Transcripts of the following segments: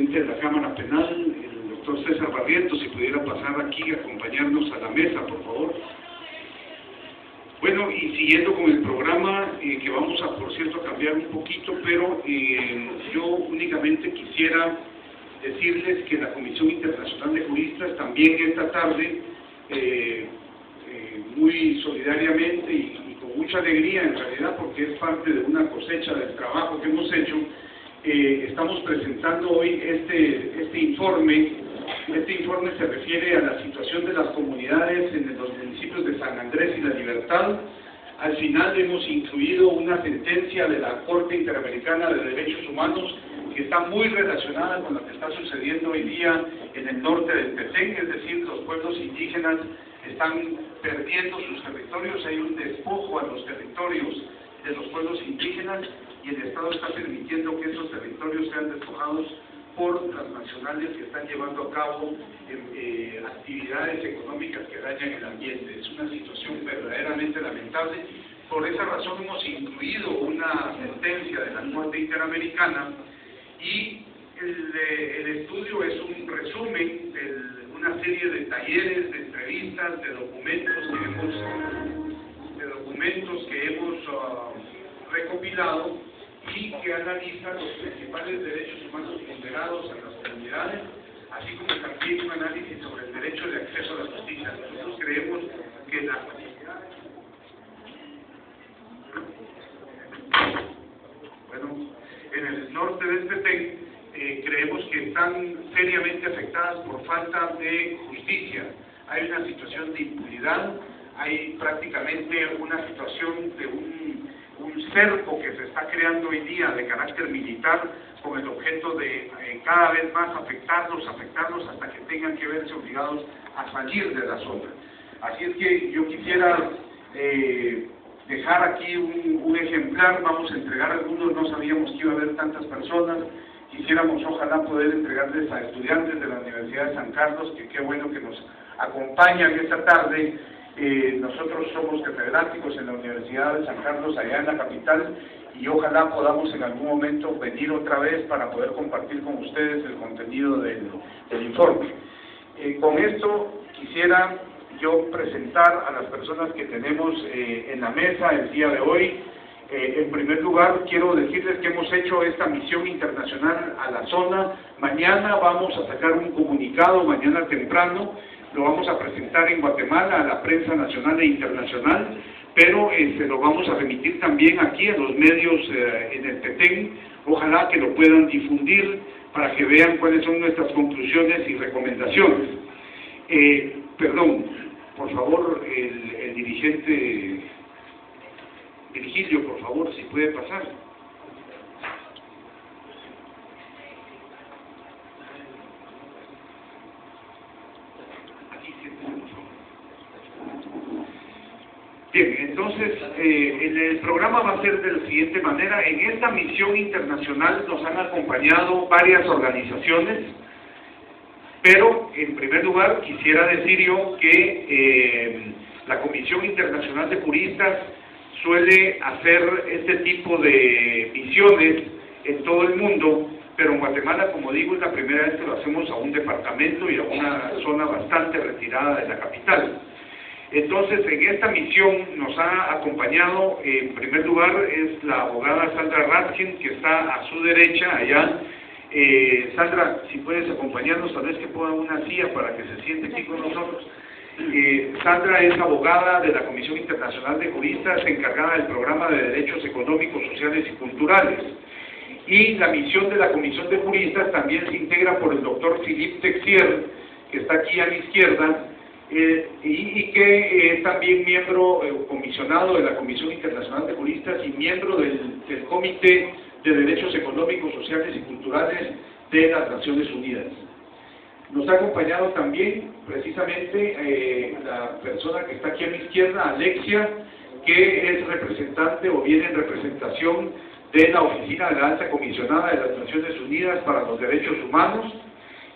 presidente de la Cámara Penal, el doctor César Barrientos, si pudiera pasar aquí a acompañarnos a la mesa, por favor. Bueno, y siguiendo con el programa, que vamos a, por cierto, cambiar un poquito, pero yo únicamente quisiera decirles que la Comisión Internacional de Juristas también esta tarde, muy solidariamente y con mucha alegría en realidad, porque es parte de una cosecha del trabajo que hemos hecho, estamos presentando hoy este informe. Este informe se refiere a la situación de las comunidades en los municipios de San Andrés y La Libertad. Al final hemos incluido una sentencia de la Corte Interamericana de Derechos Humanos que está muy relacionada con lo que está sucediendo hoy día en el norte del Petén, es decir, los pueblos indígenas están perdiendo sus territorios, hay un despojo a los territorios de los pueblos indígenas y el Estado está permitiendo que esos territorios sean despojados por transnacionales que están llevando a cabo actividades económicas que dañan el ambiente. Es una situación verdaderamente lamentable. Por esa razón hemos incluido una sentencia de la Corte Interamericana y el estudio es un resumen de una serie de talleres, de entrevistas, de documentos que hemos recopilado y que analiza los principales derechos humanos vulnerados en las comunidades, así como también un análisis sobre el derecho de acceso a la justicia. Nosotros creemos que las comunidades, en el norte del Petén, creemos que están seriamente afectadas por falta de justicia. Hay una situación de impunidad, hay prácticamente una situación de un cerco que se está creando hoy día de carácter militar con el objeto de cada vez más afectarlos hasta que tengan que verse obligados a salir de la zona. Así es que yo quisiera dejar aquí un ejemplar, vamos a entregar algunos, no sabíamos que iba a haber tantas personas, quisiéramos ojalá poder entregarles a estudiantes de la Universidad de San Carlos, que qué bueno que nos acompañan esta tarde. Nosotros somos catedráticos en la Universidad de San Carlos, allá en la capital, y ojalá podamos en algún momento venir otra vez para poder compartir con ustedes el contenido del informe. Con esto quisiera yo presentar a las personas que tenemos en la mesa el día de hoy. En primer lugar, quiero decirles que hemos hecho esta misión internacional a la zona. Mañana vamos a sacar un comunicado, mañana temprano, lo vamos a presentar en Guatemala a la prensa nacional e internacional, pero se lo vamos a remitir también aquí a los medios en el Petén. Ojalá que lo puedan difundir para que vean cuáles son nuestras conclusiones y recomendaciones. Perdón, por favor, el dirigente Virgilio, por favor, si puede pasar. Bien, entonces el programa va a ser de la siguiente manera. En esta misión internacional nos han acompañado varias organizaciones, pero en primer lugar quisiera decir yo que la Comisión Internacional de Juristas suele hacer este tipo de misiones en todo el mundo, pero en Guatemala, como digo, es la primera vez que lo hacemos a un departamento y a una zona bastante retirada de la capital. Entonces, en esta misión nos ha acompañado, en primer lugar, es la abogada Sandra Ratkin, que está a su derecha, allá. Sandra, si puedes acompañarnos, tal vez que ponga una silla para que se siente aquí con nosotros. Sandra es abogada de la Comisión Internacional de Juristas, encargada del programa de Derechos Económicos, Sociales y Culturales. Y la misión de la Comisión de Juristas también se integra por el doctor Philippe Texier, que está aquí a mi izquierda, y que es también miembro comisionado de la Comisión Internacional de Juristas y miembro del Comité de Derechos Económicos, Sociales y Culturales de las Naciones Unidas. Nos ha acompañado también precisamente la persona que está aquí a mi izquierda, Alexia, que es representante o viene en representación de la Oficina de la Alta Comisionada de las Naciones Unidas para los Derechos Humanos.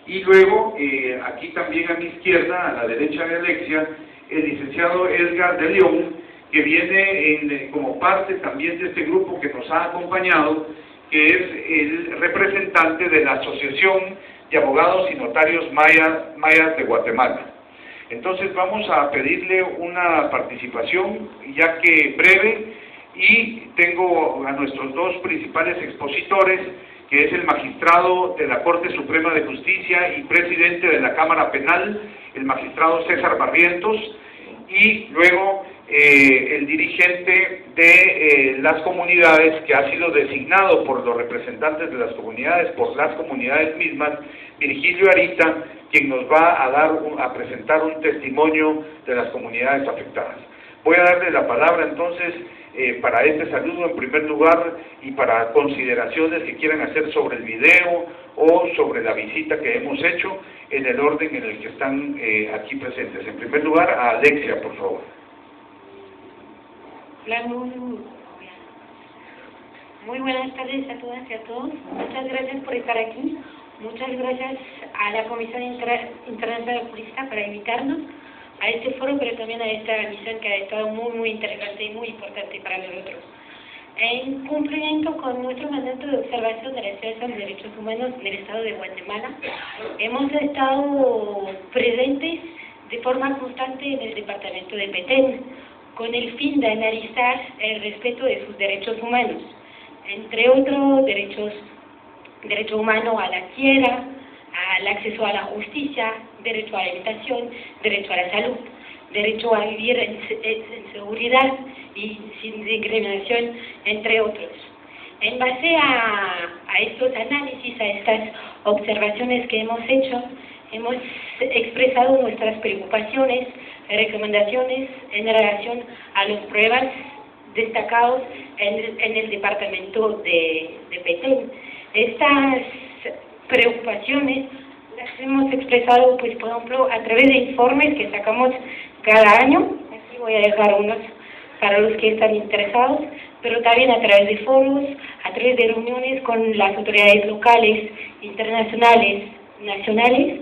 Y luego, aquí también a mi izquierda, a la derecha de Alexia, el licenciado Edgar de León, que viene como parte también de este grupo que nos ha acompañado, que es el representante de la Asociación de Abogados y Notarios Mayas de Guatemala. Entonces vamos a pedirle una participación, ya que breve, y tengo a nuestros dos principales expositores, que es el magistrado de la Corte Suprema de Justicia y presidente de la Cámara Penal, el magistrado César Barrientos, y luego el dirigente de las comunidades, que ha sido designado por los representantes de las comunidades, por las comunidades mismas, Virgilio Arita, quien nos va a presentar un testimonio de las comunidades afectadas. Voy a darle la palabra entonces para este saludo en primer lugar y para consideraciones que quieran hacer sobre el video o sobre la visita que hemos hecho en el orden en el que están aquí presentes. En primer lugar, a Alexia, por favor. Hola, muy buenas tardes a todas y a todos. Muchas gracias por estar aquí. Muchas gracias a la Comisión Internacional Jurista para invitarnos a este foro, pero también a esta misión que ha estado muy interesante y muy importante para nosotros. En cumplimiento con nuestro mandato de observación de la situación de derechos humanos del Estado de Guatemala, hemos estado presentes de forma constante en el departamento de Petén, con el fin de analizar el respeto de sus derechos humanos, entre otros derecho humano a la tierra, al acceso a la justicia, derecho a la alimentación, derecho a la salud, derecho a vivir en seguridad y sin discriminación, entre otros. En base a estos análisis, a estas observaciones que hemos hecho, hemos expresado nuestras preocupaciones, recomendaciones en relación a los pruebas destacados en el departamento de Petén. Estas preocupaciones las hemos expresado, pues, por ejemplo, a través de informes que sacamos cada año. Aquí voy a dejar unos para los que están interesados, pero también a través de foros, a través de reuniones con las autoridades locales, internacionales, nacionales,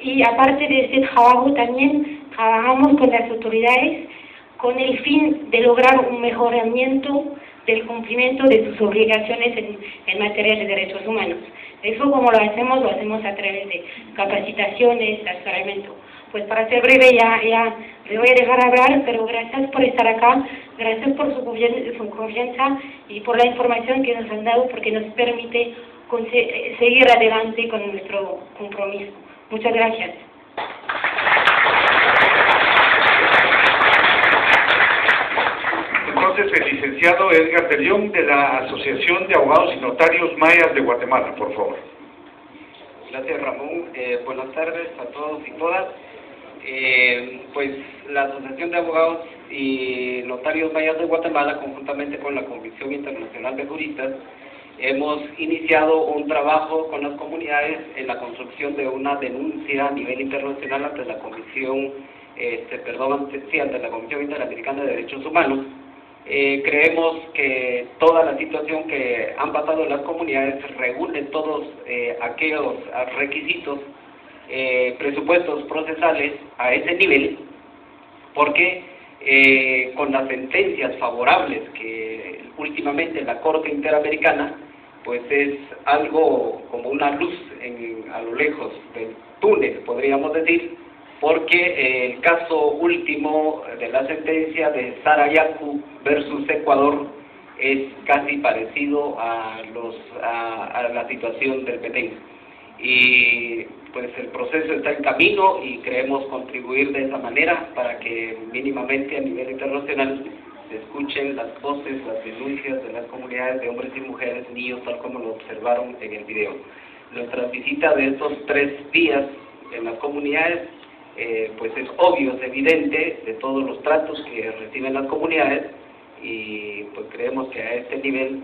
y aparte de este trabajo también trabajamos con las autoridades con el fin de lograr un mejoramiento del cumplimiento de sus obligaciones en materia de derechos humanos. Eso, como lo hacemos a través de capacitaciones, asesoramiento. Pues para ser breve ya le voy a dejar hablar, pero gracias por estar acá, gracias por su confianza y por la información que nos han dado, porque nos permite seguir adelante con nuestro compromiso. Muchas gracias. Entonces, el licenciado Edgar de León, de la Asociación de Abogados y Notarios Mayas de Guatemala, por favor. Gracias, Ramón. Buenas tardes a todos y todas. Pues la Asociación de Abogados y Notarios Mayas de Guatemala, conjuntamente con la Comisión Internacional de Juristas, hemos iniciado un trabajo con las comunidades en la construcción de una denuncia a nivel internacional ante la Comisión, ante la Comisión Interamericana de Derechos Humanos. Creemos que toda la situación que han pasado las comunidades reúne todos aquellos requisitos, presupuestos procesales a ese nivel, porque con las sentencias favorables que últimamente la Corte Interamericana, pues es algo como una luz a lo lejos del túnel, podríamos decir, porque el caso último de la sentencia de Sarayaku versus Ecuador es casi parecido a la situación del Petén. Y pues el proceso está en camino y creemos contribuir de esa manera para que mínimamente a nivel internacional se escuchen las voces, las denuncias de las comunidades de hombres y mujeres, niños, tal como lo observaron en el video. Nuestra visita de estos 3 días en las comunidades pues es obvio, es evidente de todos los tratos que reciben las comunidades, y pues creemos que a este nivel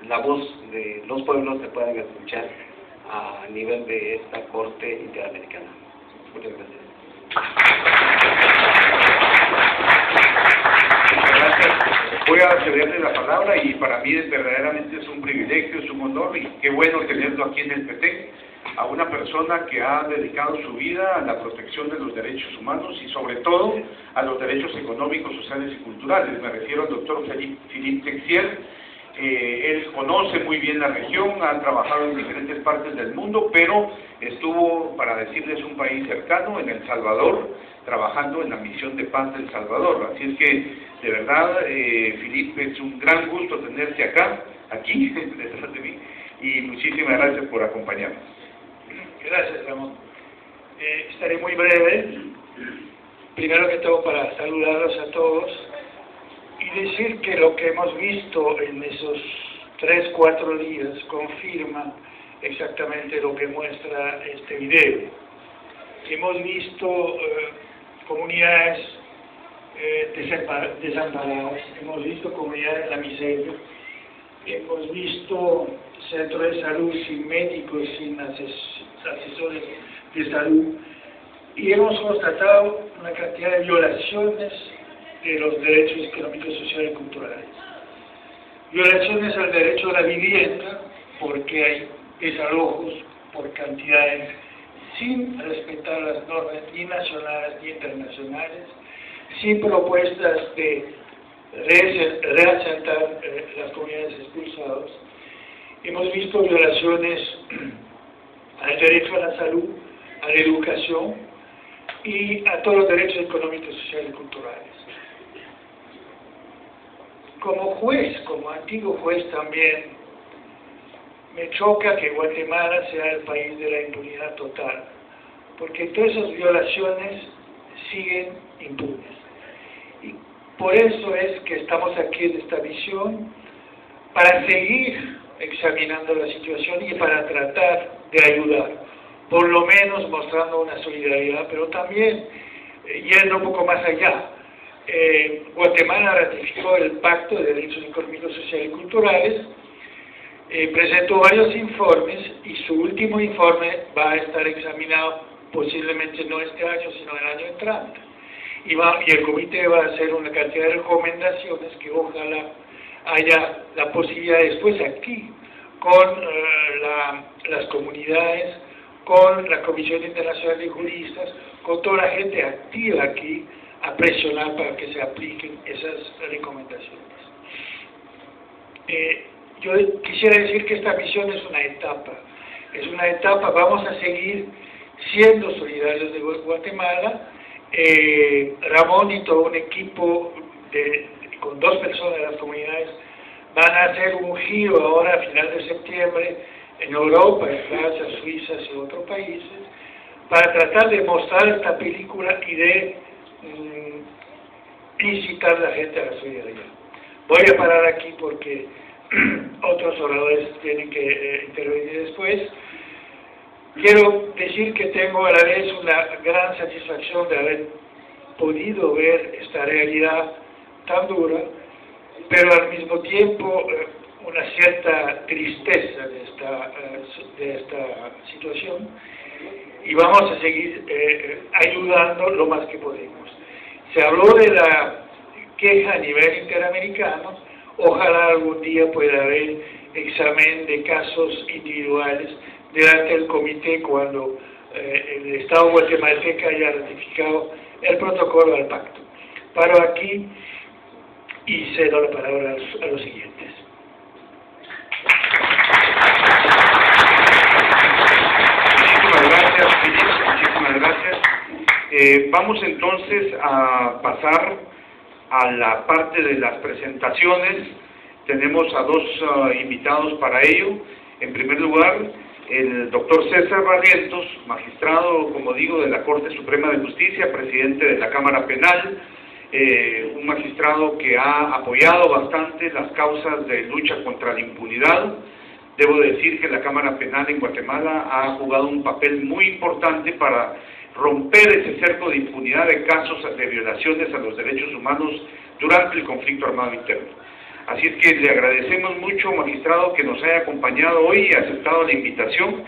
la voz de los pueblos se puedan escuchar a nivel de esta Corte Interamericana. Muchas gracias. Gracias. Voy a cederle la palabra, y para mí verdaderamente es un privilegio, es un honor, y qué bueno tenerlo aquí en el Petén, a una persona que ha dedicado su vida a la protección de los derechos humanos y sobre todo a los derechos económicos, sociales y culturales. Me refiero al doctor Philippe Texier, Él conoce muy bien la región, ha trabajado en diferentes partes del mundo, pero estuvo, para decirles, un país cercano, en El Salvador, trabajando en la misión de paz del Salvador. Así es que, de verdad, Felipe, es un gran gusto tenerte acá, aquí, detrás de mí, y muchísimas gracias por acompañarnos. Gracias, Ramón. Estaré muy breve. Primero que todo, para saludarlos a todos y decir que lo que hemos visto en esos 3-4 días confirma exactamente lo que muestra este video. Hemos visto comunidades desamparadas, hemos visto comunidades en la miseria, hemos visto centros de salud sin médicos, sin asesores de salud, y hemos constatado una cantidad de violaciones de los derechos económicos, sociales y culturales. Violaciones al derecho a la vivienda, porque hay desalojos por cantidades sin respetar las normas ni nacionales ni internacionales, sin propuestas de reasentar las comunidades expulsadas. Hemos visto violaciones al derecho a la salud, a la educación y a todos los derechos económicos, sociales y culturales. Como juez, como antiguo juez también, me choca que Guatemala sea el país de la impunidad total, porque todas esas violaciones siguen impunes. Y por eso es que estamos aquí en esta visión, para seguir examinando la situación y para tratar de ayudar, por lo menos mostrando una solidaridad, pero también yendo un poco más allá. Guatemala ratificó el Pacto de Derechos Económicos, Sociales y Culturales, presentó varios informes y su último informe va a estar examinado posiblemente no este año, sino el año entrante. Y el comité va a hacer una cantidad de recomendaciones que ojalá haya la posibilidad después aquí, con las comunidades, con la Comisión Internacional de Juristas, con toda la gente activa aquí, a presionar para que se apliquen esas recomendaciones. Yo quisiera decir que esta misión es una etapa, vamos a seguir siendo solidarios de Guatemala. Ramón y todo un equipo con 2 personas de las comunidades van a hacer un giro ahora a final de septiembre en Europa, en Francia, Suiza y otros países, para tratar de mostrar esta película y de incitar a la gente a la solidaridad. Voy a parar aquí porque otros oradores tienen que intervenir después. Quiero decir que tengo a la vez una gran satisfacción de haber podido ver esta realidad tan dura, pero al mismo tiempo una cierta tristeza de esta situación, y vamos a seguir ayudando lo más que podemos. Se habló de la queja a nivel interamericano, ojalá algún día pueda haber examen de casos individuales delante del comité cuando el Estado guatemalteco haya ratificado el protocolo al pacto. Paro aquí y cedo la palabra a los siguientes. Muchísimas gracias, Felipe, muchísimas gracias. Vamos entonces a pasar a la parte de las presentaciones. Tenemos a 2 invitados para ello. En primer lugar, el doctor César Barrientos, magistrado, como digo, de la Corte Suprema de Justicia, presidente de la Cámara Penal, un magistrado que ha apoyado bastante las causas de lucha contra la impunidad. Debo decir que la Cámara Penal en Guatemala ha jugado un papel muy importante para romper ese cerco de impunidad de casos de violaciones a los derechos humanos durante el conflicto armado interno. Así es que le agradecemos mucho, magistrado, que nos haya acompañado hoy y aceptado la invitación,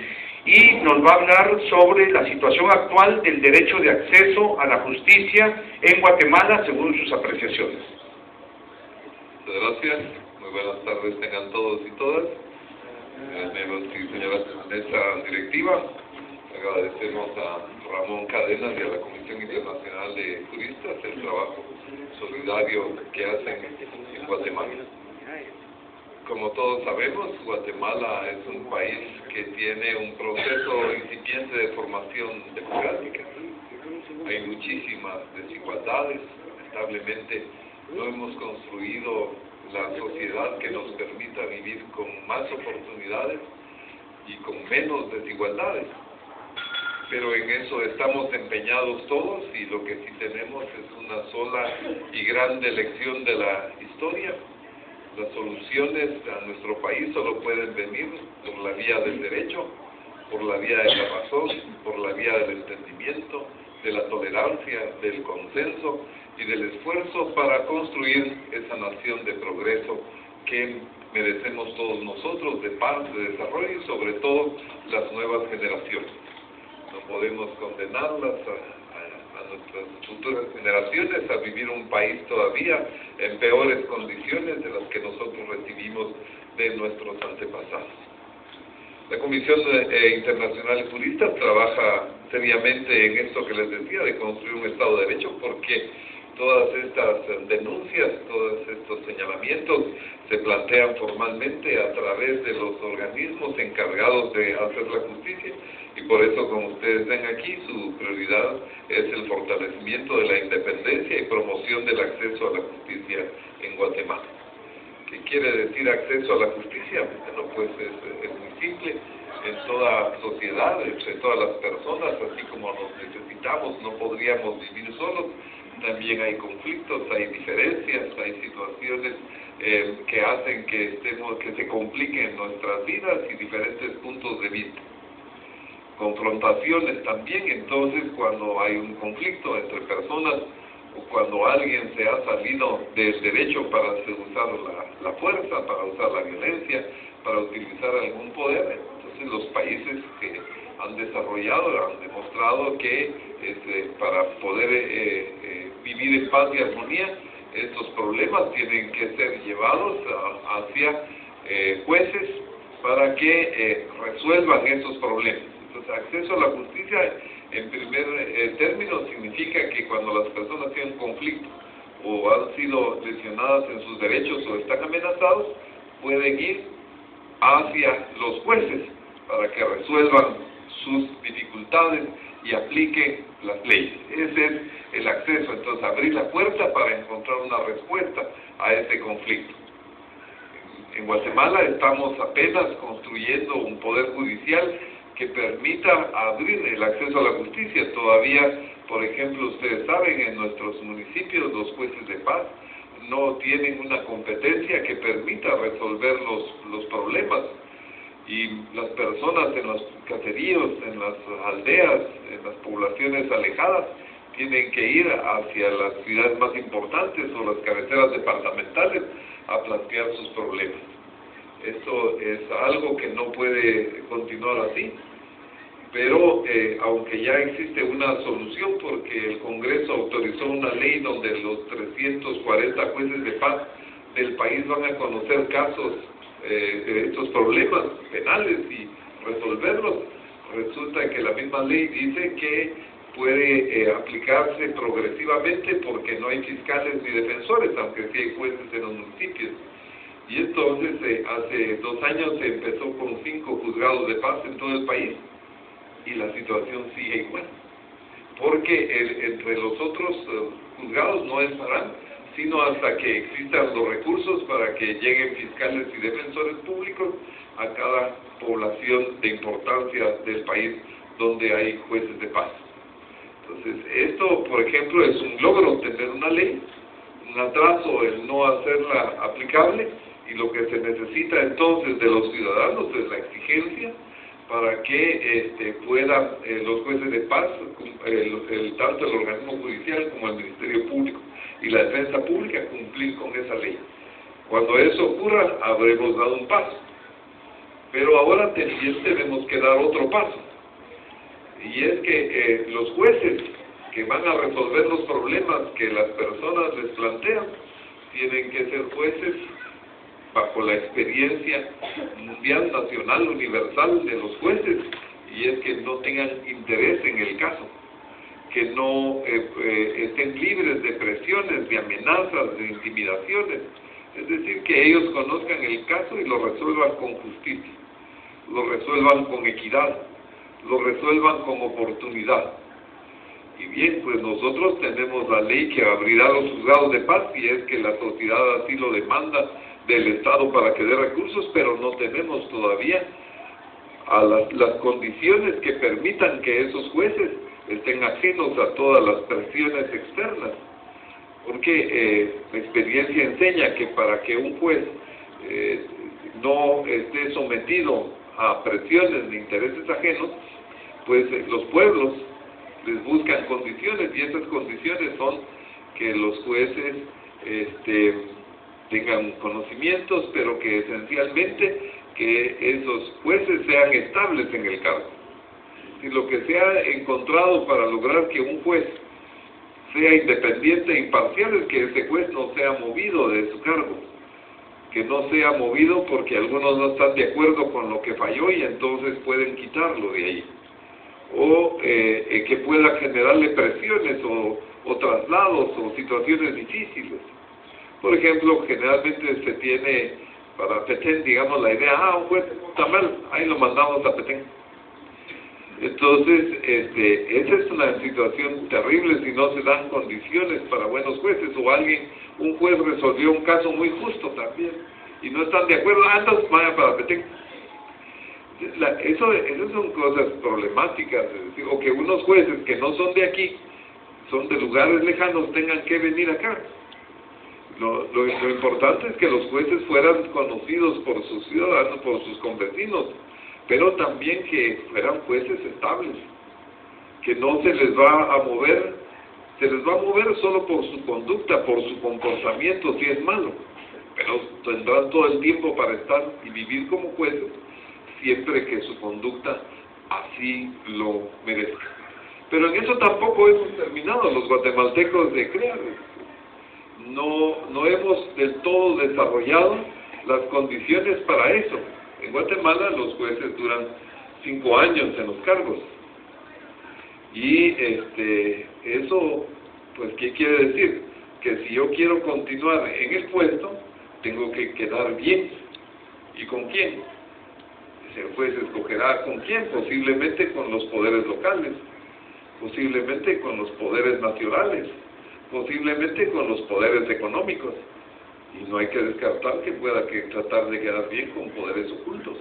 y nos va a hablar sobre la situación actual del derecho de acceso a la justicia en Guatemala según sus apreciaciones. Muchas gracias, muy buenas tardes tengan todos y todas, miembros y señoras de la mesa directiva. Agradecemos a Ramón Cadenas y a la Comisión Internacional de Juristas el trabajo solidario que hacen en Guatemala. Como todos sabemos, Guatemala es un país que tiene un proceso incipiente de formación democrática. Hay muchísimas desigualdades. Lamentablemente no hemos construido la sociedad que nos permita vivir con más oportunidades y con menos desigualdades. Pero en eso estamos empeñados todos, y lo que sí tenemos es una sola y grande lección de la historia. Las soluciones a nuestro país solo pueden venir por la vía del derecho, por la vía de la razón, por la vía del entendimiento, de la tolerancia, del consenso y del esfuerzo para construir esa nación de progreso que merecemos todos nosotros, de paz, de desarrollo y sobre todo las nuevas generaciones. No podemos condenarlas a nuestras futuras generaciones a vivir un país todavía en peores condiciones de las que nosotros recibimos de nuestros antepasados. La Comisión Internacional de Juristas trabaja seriamente en esto que les decía, de construir un Estado de Derecho, porque todas estas denuncias, todos estos señalamientos se plantean formalmente a través de los organismos encargados de hacer la justicia, y por eso, como ustedes ven aquí, su prioridad es el fortalecimiento de la independencia y promoción del acceso a la justicia en Guatemala. ¿Qué quiere decir acceso a la justicia? Bueno, pues es muy simple. En toda sociedad, entre todas las personas, así como nos necesitamos, no podríamos vivir solos. También hay conflictos, hay diferencias, hay situaciones que hacen que se compliquen nuestras vidas y diferentes puntos de vista. Confrontaciones también. Entonces, cuando hay un conflicto entre personas o cuando alguien se ha salido del derecho para usar la fuerza, para usar la violencia, para utilizar algún poder, entonces los países que han desarrollado, han demostrado que para poder vivir en paz y armonía, estos problemas tienen que ser llevados hacia jueces para que resuelvan esos problemas. Entonces, acceso a la justicia, en primer término, significa que cuando las personas tienen conflicto o han sido lesionadas en sus derechos o están amenazados, pueden ir hacia los jueces para que resuelvan sus dificultades y apliquen las leyes. Ese es el acceso. Entonces, abrir la puerta para encontrar una respuesta a este conflicto. En Guatemala estamos apenas construyendo un poder judicial que permita abrir el acceso a la justicia. Todavía, por ejemplo, ustedes saben, en nuestros municipios los jueces de paz no tienen una competencia que permita resolver los problemas, y las personas en los caseríos, en las aldeas, en las poblaciones alejadas, tienen que ir hacia las ciudades más importantes o las cabeceras departamentales a plantear sus problemas. Esto es algo que no puede continuar así, pero aunque ya existe una solución, porque el Congreso autorizó una ley donde los 340 jueces de paz del país van a conocer casos de estos problemas penales y resolverlos. Resulta que la misma ley dice que puede aplicarse progresivamente porque no hay fiscales ni defensores, aunque sí hay jueces en los municipios. Y entonces, hace 2 años se empezó con 5 juzgados de paz en todo el país, y la situación sigue igual, porque entre los otros juzgados no estarán, sino hasta que existan los recursos para que lleguen fiscales y defensores públicos a cada población de importancia del país donde hay jueces de paz. Entonces, esto, por ejemplo, es un logro, tener una ley, un atraso el no hacerla aplicable, y lo que se necesita entonces de los ciudadanos es la exigencia para que puedan los jueces de paz, tanto el organismo judicial como el Ministerio Público y la Defensa Pública, cumplir con esa ley. Cuando eso ocurra, habremos dado un paso. Pero ahora también tenemos que dar otro paso. Y es que los jueces que van a resolver los problemas que las personas les plantean, tienen que ser jueces bajo la experiencia mundial, nacional, universal de los jueces, y es que no tengan interés en el caso, que no estén libres de presiones, de amenazas, de intimidaciones, Es decir, que ellos conozcan el caso y lo resuelvan con justicia, lo resuelvan con equidad, lo resuelvan con oportunidad. Y bien, pues nosotros tenemos la ley que abrirá los juzgados de paz si es que la sociedad así lo demanda del Estado para que dé recursos, pero no tenemos todavía a las condiciones que permitan que esos jueces estén ajenos a todas las presiones externas. Porque la experiencia enseña que para que un juez no esté sometido a presiones de intereses ajenos, pues los pueblos les buscan condiciones, y esas condiciones son que los jueces tengan conocimientos, pero que esencialmente que esos jueces sean estables en el cargo. Si lo que se ha encontrado para lograr que un juez sea independiente e imparcial es que ese juez no sea movido de su cargo, que no sea movido porque algunos no están de acuerdo con lo que falló y entonces pueden quitarlo de ahí, o que pueda generarle presiones o traslados o situaciones difíciles. Por ejemplo, generalmente se tiene para Petén, digamos, la idea, un juez está mal, ahí lo mandamos a Petén. Entonces, esa es una situación terrible si no se dan condiciones para buenos jueces, o un juez resolvió un caso muy justo también, y no están de acuerdo, entonces vaya para Petén. Esas son cosas problemáticas, es decir, o que unos jueces que no son de aquí, son de lugares lejanos, tengan que venir acá. Lo importante es que los jueces fueran conocidos por sus ciudadanos, por sus convecinos, pero también que fueran jueces estables, que no se les va a mover, se les va a mover solo por su conducta, por su comportamiento, si es malo, pero tendrán todo el tiempo para estar y vivir como jueces, siempre que su conducta así lo merezca. Pero en eso tampoco hemos terminado los guatemaltecos de crear. No hemos del todo desarrollado las condiciones para eso. En Guatemala los jueces duran 5 años en los cargos. Y eso, pues, ¿qué quiere decir? Que si yo quiero continuar en el puesto, tengo que quedar bien. ¿Y con quién? El juez escogerá con quién, posiblemente con los poderes locales, posiblemente con los poderes nacionales, posiblemente con los poderes económicos, y no hay que descartar que pueda tratar de quedar bien con poderes ocultos.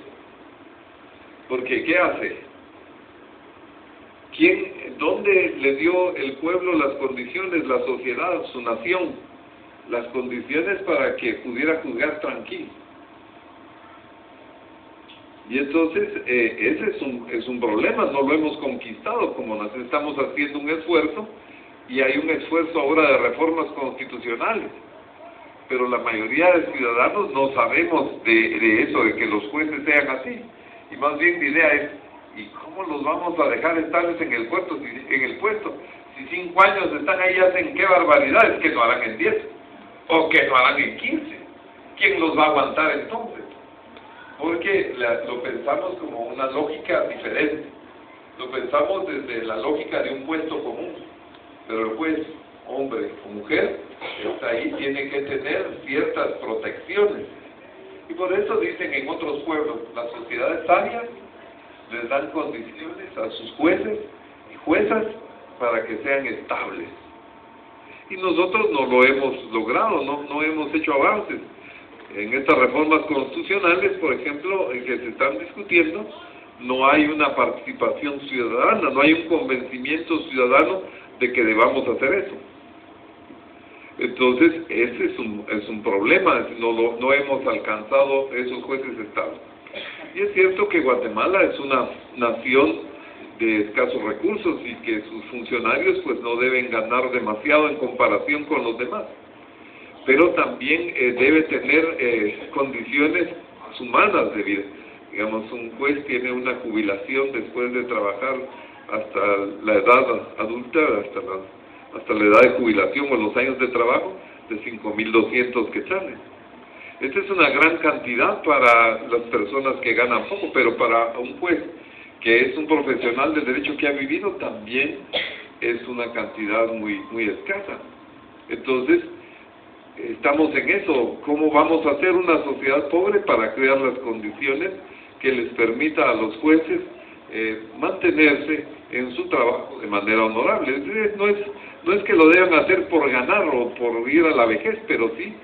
Porque ¿qué hace? ¿Dónde le dio el pueblo las condiciones, la sociedad, su nación, las condiciones para que pudiera juzgar tranquilo? Y entonces ese es un problema, no lo hemos conquistado, como nos estamos haciendo un esfuerzo, y hay un esfuerzo ahora de reformas constitucionales, pero la mayoría de ciudadanos no sabemos de eso, de que los jueces sean así, y más bien la idea es, ¿y cómo los vamos a dejar estables en el puesto? Si 5 años están ahí, hacen qué barbaridades, que no harán en 10, o que no harán en 15, ¿quién los va a aguantar entonces? Porque lo pensamos como una lógica diferente, lo pensamos desde la lógica de un puesto común, pero el juez, hombre o mujer, está ahí, tiene que tener ciertas protecciones. Y por eso dicen en otros pueblos, las sociedades sabias les dan condiciones a sus jueces y juezas para que sean estables. Y nosotros no lo hemos logrado, no hemos hecho avances. En estas reformas constitucionales, por ejemplo, en que se están discutiendo, no hay una participación ciudadana, no hay un convencimiento ciudadano de que debamos hacer eso. Entonces, ese es un problema, no hemos alcanzado esos jueces estables. Y es cierto que Guatemala es una nación de escasos recursos y que sus funcionarios pues no deben ganar demasiado en comparación con los demás. Pero también debe tener condiciones humanas de vida. Digamos, un juez tiene una jubilación después de trabajar hasta la edad adulta, hasta la edad de jubilación o los años de trabajo, de 5.200 quetzales. Esta es una gran cantidad para las personas que ganan poco, pero para un juez que es un profesional del derecho que ha vivido, también es una cantidad muy escasa. Entonces, estamos en eso. ¿Cómo vamos a hacer una sociedad pobre para crear las condiciones que les permita a los jueces mantenerse en su trabajo de manera honorable? No es que lo deban hacer por ganar o por ir a la vejez, pero sí,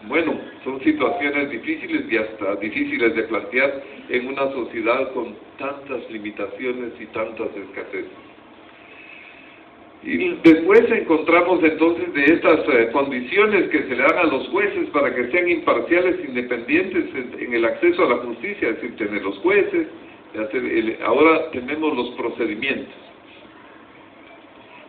bueno, son situaciones difíciles y hasta difíciles de plantear en una sociedad con tantas limitaciones y tantas escaseces. Y después encontramos entonces de estas condiciones que se le dan a los jueces para que sean imparciales, independientes en el acceso a la justicia, es decir, tener los jueces, ahora tenemos los procedimientos.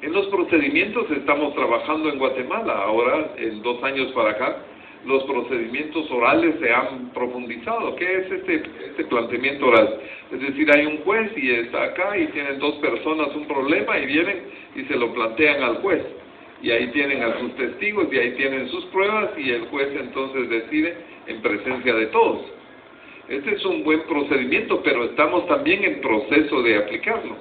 En los procedimientos estamos trabajando en Guatemala, ahora en 2 años para acá, los procedimientos orales se han profundizado. ¿Qué es este planteamiento oral? Es decir, hay un juez y está acá y tienen 2 personas un problema y vienen y se lo plantean al juez. Y ahí tienen a sus testigos y ahí tienen sus pruebas y el juez entonces decide en presencia de todos. Este es un buen procedimiento, pero estamos también en proceso de aplicarlo.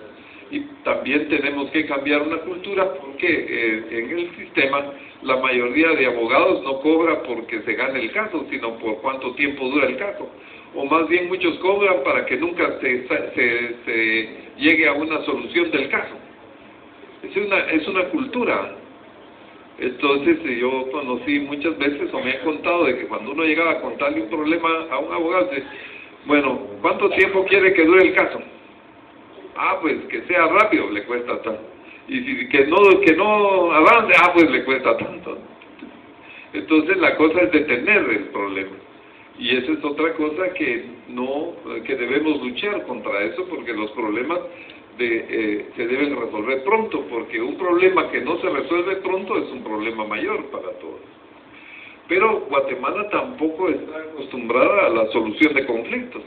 Y también tenemos que cambiar una cultura porque en el sistema la mayoría de abogados no cobra porque se gane el caso, sino por cuánto tiempo dura el caso. O más bien muchos cobran para que nunca se llegue a una solución del caso. Es una cultura. Entonces yo conocí muchas veces, o me han contado, de que cuando uno llegaba a contarle un problema a un abogado, dice, bueno, ¿cuánto tiempo quiere que dure el caso? Ah, pues que sea rápido, le cuesta tanto. Y si que no avance, pues le cuesta tanto. Entonces la cosa es detener el problema. Y esa es otra cosa que debemos luchar contra eso, porque los problemas se deben resolver pronto, porque un problema que no se resuelve pronto es un problema mayor para todos. Pero Guatemala tampoco está acostumbrada a la solución de conflictos.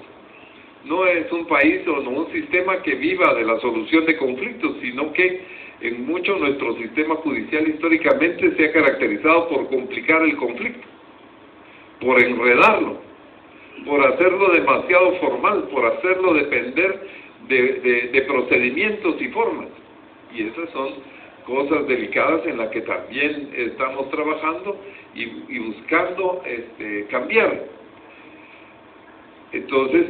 No es un país o no un sistema que viva de la solución de conflictos, sino que en mucho nuestro sistema judicial históricamente se ha caracterizado por complicar el conflicto, por enredarlo, por hacerlo demasiado formal, por hacerlo depender de procedimientos y formas. Y esas son cosas delicadas en las que también estamos trabajando y buscando cambiar. Entonces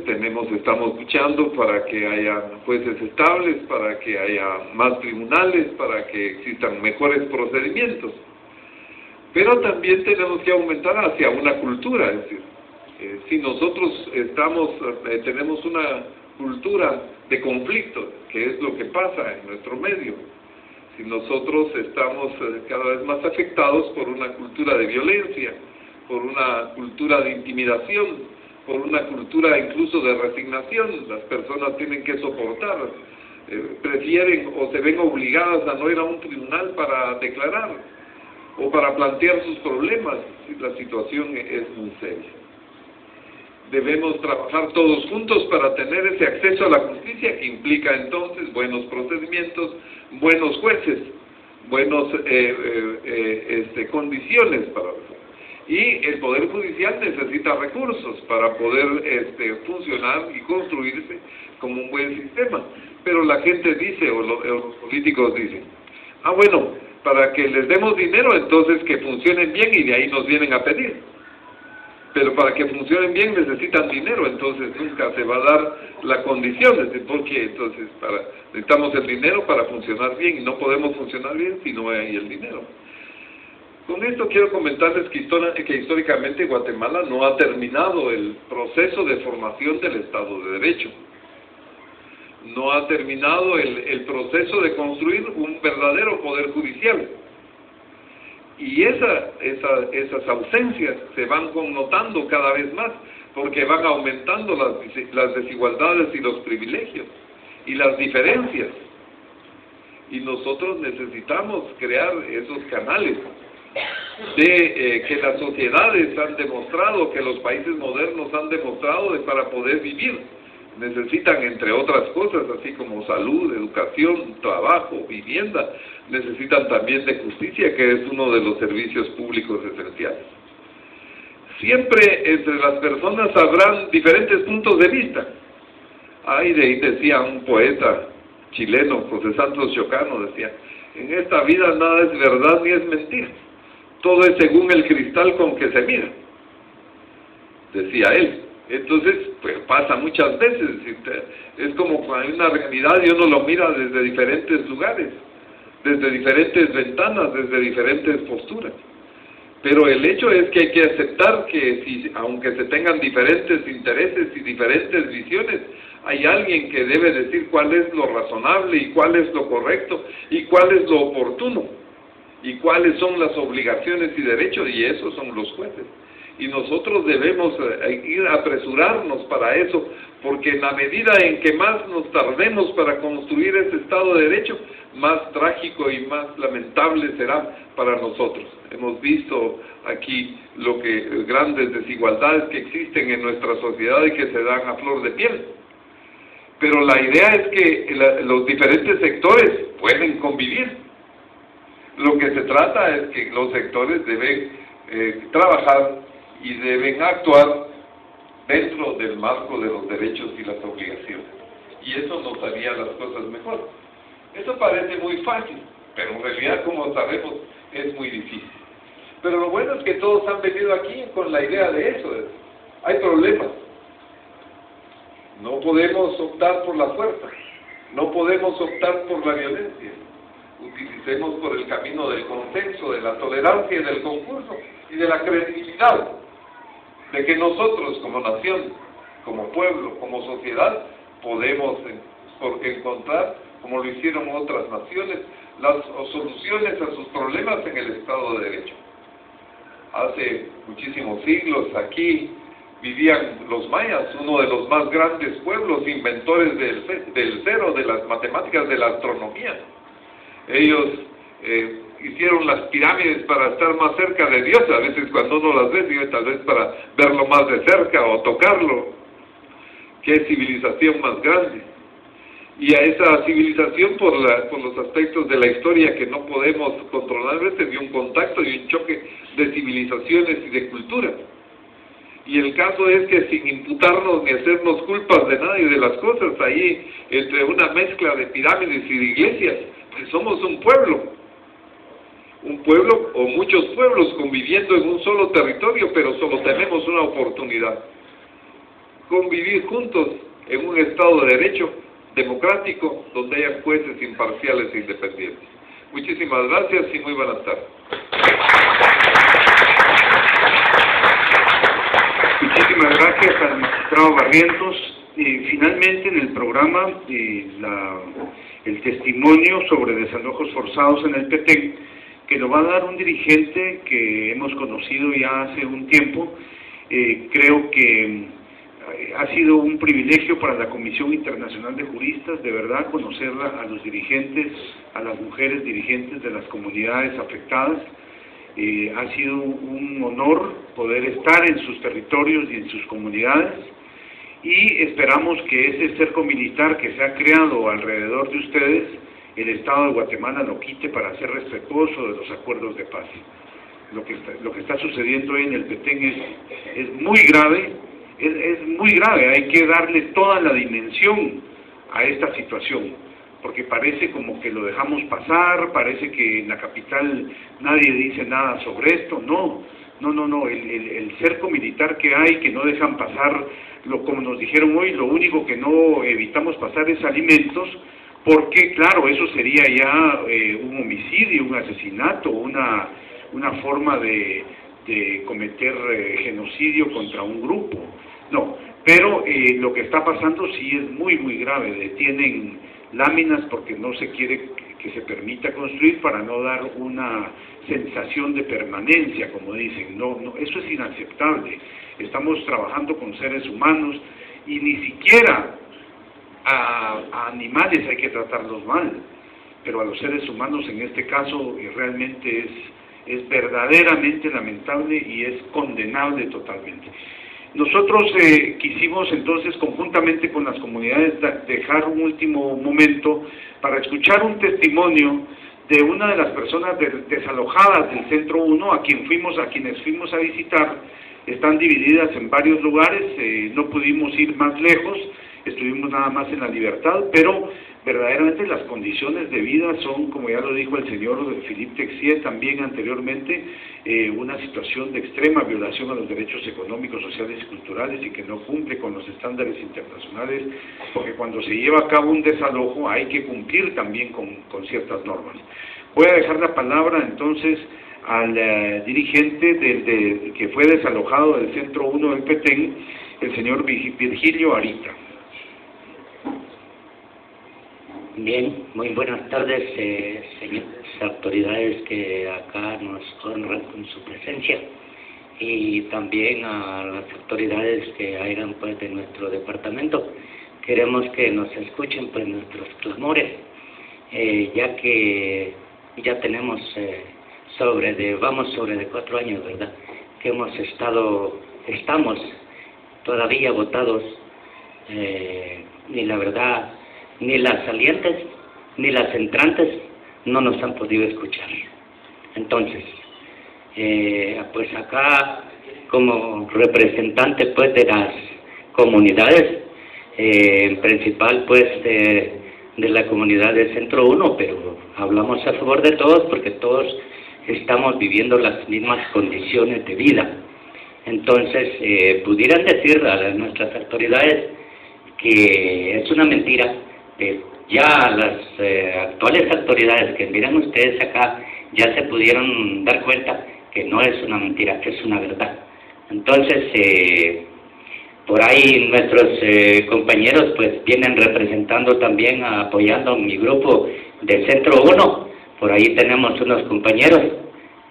estamos luchando para que haya jueces estables, para que haya más tribunales, para que existan mejores procedimientos. Pero también tenemos que aumentar hacia una cultura, es decir, si nosotros tenemos una cultura de conflicto, que es lo que pasa en nuestro medio, si nosotros estamos cada vez más afectados por una cultura de violencia, por una cultura de intimidación, por una cultura incluso de resignación, las personas tienen que soportar, prefieren o se ven obligadas a no ir a un tribunal para declarar o para plantear sus problemas, si la situación es muy seria. Debemos trabajar todos juntos para tener ese acceso a la justicia, que implica entonces buenos procedimientos, buenos jueces, buenas condiciones para hacerlo. Y el Poder Judicial necesita recursos para poder funcionar y construirse como un buen sistema. Pero la gente dice, o los políticos dicen, bueno, para que les demos dinero, entonces que funcionen bien y de ahí nos vienen a pedir. Pero para que funcionen bien necesitan dinero, entonces nunca se va a dar la condición, porque entonces necesitamos el dinero para funcionar bien y no podemos funcionar bien si no hay el dinero. Con esto quiero comentarles que históricamente Guatemala no ha terminado el proceso de formación del Estado de Derecho. No ha terminado el proceso de construir un verdadero poder judicial. Y esas ausencias se van connotando cada vez más, porque van aumentando las desigualdades y los privilegios, y las diferencias. Y nosotros necesitamos crear esos canales que las sociedades han demostrado, que los países modernos han demostrado para poder vivir. Necesitan, entre otras cosas, así como salud, educación, trabajo, vivienda, necesitan también de justicia, que es uno de los servicios públicos esenciales. Siempre entre las personas habrán diferentes puntos de vista. Decía un poeta chileno, José Santos Chocano, decía, en esta vida nada es verdad ni es mentira. todo es según el cristal con que se mira, decía él. Entonces, pues pasa muchas veces, es como cuando hay una realidad y uno lo mira desde diferentes lugares, desde diferentes ventanas, desde diferentes posturas. Pero el hecho es que hay que aceptar que aunque se tengan diferentes intereses y diferentes visiones, hay alguien que debe decir cuál es lo razonable y cuál es lo correcto y cuál es lo oportuno y cuáles son las obligaciones y derechos, y esos son los jueces. Y nosotros debemos ir a apresurarnos para eso, porque en la medida en que más nos tardemos para construir ese Estado de Derecho, más trágico y más lamentable será para nosotros. Hemos visto aquí grandes desigualdades que existen en nuestra sociedad y que se dan a flor de piel. Pero la idea es que los diferentes sectores pueden convivir. Lo que se trata es que los sectores deben trabajar y deben actuar dentro del marco de los derechos y las obligaciones. Y eso nos haría las cosas mejor. Eso parece muy fácil, pero en realidad, como sabemos, es muy difícil. Pero lo bueno es que todos han venido aquí con la idea de eso. Hay problemas. No podemos optar por la fuerza, no podemos optar por la violencia. Utilicemos por el camino del consenso, de la tolerancia y del concurso y de la credibilidad, de que nosotros como nación, como pueblo, como sociedad, podemos encontrar, como lo hicieron otras naciones, las soluciones a sus problemas en el Estado de Derecho. Hace muchísimos siglos aquí vivían los mayas, uno de los más grandes pueblos, inventores del cero, de las matemáticas, de la astronomía. Ellos hicieron las pirámides para estar más cerca de Dios. A veces cuando uno las ve, tal vez para verlo más de cerca o tocarlo. ¡Qué civilización más grande! Y a esa civilización, por los aspectos de la historia que no podemos controlar, se dio un contacto y un choque de civilizaciones y de cultura. Y el caso es que sin imputarnos ni hacernos culpas de nada y de las cosas, ahí entre una mezcla de pirámides y de iglesias, pues somos un pueblo o muchos pueblos conviviendo en un solo territorio, pero solo tenemos una oportunidad: convivir juntos en un Estado de Derecho democrático, donde haya jueces imparciales e independientes. Muchísimas gracias y muy buenas tardes. Muchísimas gracias al magistrado Barrientos. Finalmente, en el programa, el testimonio sobre desalojos forzados en el Petén, que lo va a dar un dirigente que hemos conocido ya hace un tiempo. Creo que ha sido un privilegio para la Comisión Internacional de Juristas, de verdad, conocer a los dirigentes, a las mujeres dirigentes de las comunidades afectadas. Ha sido un honor poder estar en sus territorios y en sus comunidades, y esperamos que ese cerco militar que se ha creado alrededor de ustedes, el Estado de Guatemala lo quite para ser respetuoso de los acuerdos de paz. Lo que está sucediendo hoy en el Petén es muy grave, es muy grave. Hay que darle toda la dimensión a esta situación, porque parece como que lo dejamos pasar, parece que en la capital nadie dice nada sobre esto. No, el cerco militar que hay, que no dejan pasar, como nos dijeron hoy, lo único que no evitamos pasar es alimentos, porque claro, eso sería ya un homicidio, un asesinato, una forma de cometer genocidio contra un grupo. No, pero lo que está pasando sí es muy, muy grave. Detienen láminas porque no se quiere que se permita construir, para no dar una sensación de permanencia, como dicen. No, eso es inaceptable. Estamos trabajando con seres humanos y ni siquiera a animales hay que tratarlos mal, pero a los seres humanos en este caso realmente es verdaderamente lamentable y es condenable totalmente. Nosotros quisimos entonces, conjuntamente con las comunidades, dejar un último momento para escuchar un testimonio de una de las personas desalojadas del Centro 1, a quienes fuimos a visitar. Están divididas en varios lugares, no pudimos ir más lejos, estuvimos nada más en La Libertad, pero verdaderamente las condiciones de vida son, como ya lo dijo el señor Philippe Texier también anteriormente, una situación de extrema violación a los derechos económicos, sociales y culturales, y que no cumple con los estándares internacionales, porque cuando se lleva a cabo un desalojo hay que cumplir también con ciertas normas. Voy a dejar la palabra entonces al dirigente que fue desalojado del Centro 1 del Petén, el señor Virgilio Arita. Bien, muy buenas tardes, señores autoridades que acá nos honran con su presencia, y también a las autoridades que hayan pues de nuestro departamento. Queremos que nos escuchen pues nuestros clamores, ya que ya tenemos vamos sobre de 4 años, ¿verdad?, que estamos todavía votados, ni la verdad, ni las salientes, ni las entrantes no nos han podido escuchar. Entonces, pues acá, como representante pues de las comunidades, en principal pues de la comunidad del Centro 1, pero hablamos a favor de todos porque todos estamos viviendo las mismas condiciones de vida. Entonces, pudieran decir a nuestras autoridades que es una mentira, ya las actuales autoridades que miran ustedes acá ya se pudieron dar cuenta que no es una mentira, que es una verdad. Entonces, por ahí nuestros compañeros pues vienen representando también, apoyando a mi grupo de Centro 1. Por ahí tenemos unos compañeros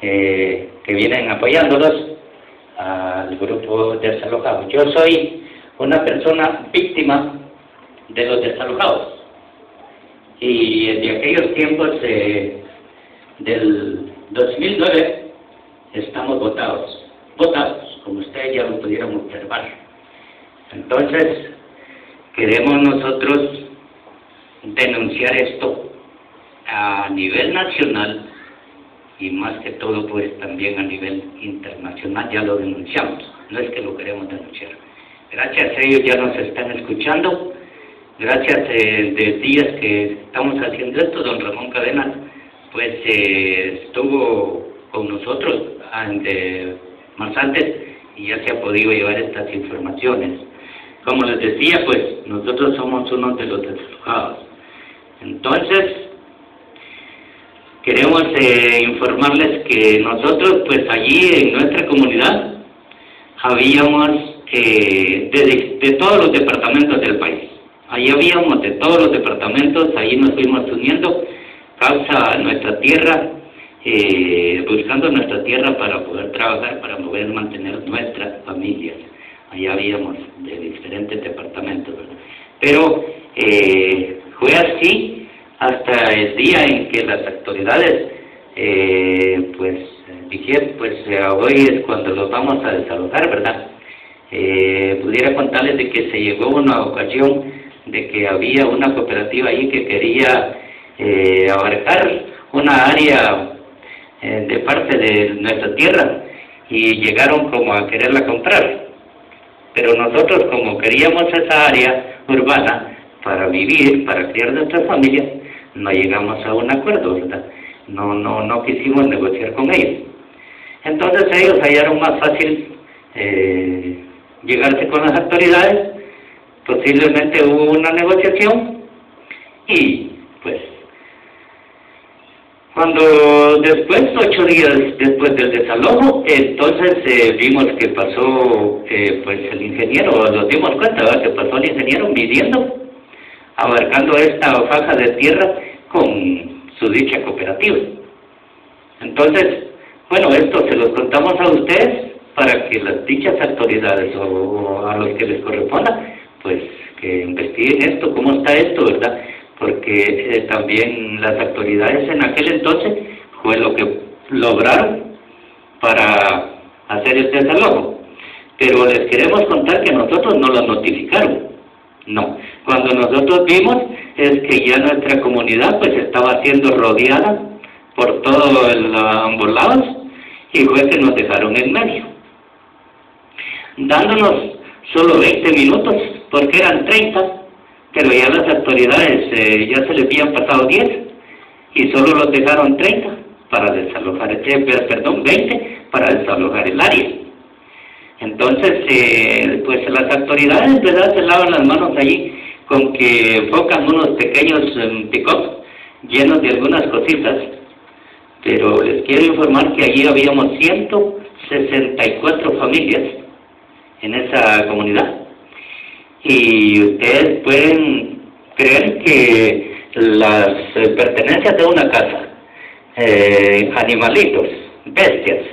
que vienen apoyándolos al grupo desalojado. Yo soy una persona víctima de los desalojados, y de aquellos tiempos del 2009 estamos votados, como ustedes ya lo pudieron observar. Entonces, queremos nosotros denunciar esto a nivel nacional y más que todo pues también a nivel internacional. Ya lo denunciamos, no es que lo queremos denunciar. Gracias a ellos ya nos están escuchando. Gracias de días que estamos haciendo esto, don Ramón Cadenas pues estuvo con nosotros más antes y ya se ha podido llevar estas informaciones. Como les decía, pues nosotros somos uno de los desalojados. Entonces, queremos informarles que nosotros pues allí en nuestra comunidad habíamos de todos los departamentos del país. Ahí habíamos de todos los departamentos, ahí nos fuimos uniendo, causa nuestra tierra, buscando nuestra tierra para poder trabajar, para poder mantener nuestras familias. Ahí habíamos de diferentes departamentos, ¿verdad? Pero fue así hasta el día en que las autoridades pues dijeron, pues hoy es cuando los vamos a desalojar, ¿verdad? Pudiera contarles de que se llegó una ocasión de que había una cooperativa ahí que quería abarcar una área de parte de nuestra tierra y llegaron como a quererla comprar, pero nosotros como queríamos esa área urbana para vivir, para criar nuestras familias, no llegamos a un acuerdo, ¿verdad? No quisimos negociar con ellos. Entonces ellos hallaron más fácil llegarse con las autoridades. Posiblemente hubo una negociación y pues cuando después, 8 días después del desalojo, entonces vimos que pasó pues el ingeniero, nos dimos cuenta, ¿verdad?, que pasó el ingeniero midiendo, abarcando esta faja de tierra con su dicha cooperativa. Entonces, bueno, esto se los contamos a ustedes para que las dichas autoridades o a los que les corresponda pues que investiguen esto, cómo está esto, ¿verdad? Porque también las autoridades en aquel entonces fue lo que lograron para hacer este desalojo. Pero les queremos contar que nosotros no lo notificaron. No. Cuando nosotros vimos es que ya nuestra comunidad pues estaba siendo rodeada por todos ambos lados y fue que nos dejaron en medio, dándonos solo 20 minutos, porque eran 30 pero ya las autoridades ya se les habían pasado 10 y solo los dejaron 30 para desalojar, 20 para desalojar el área. Entonces, pues las autoridades, ¿verdad?, se lavan las manos allí con que enfocan unos pequeños pick-up llenos de algunas cositas, pero les quiero informar que allí habíamos 164 familias en esa comunidad. Y ustedes pueden creer que las pertenencias de una casa, animalitos, bestias,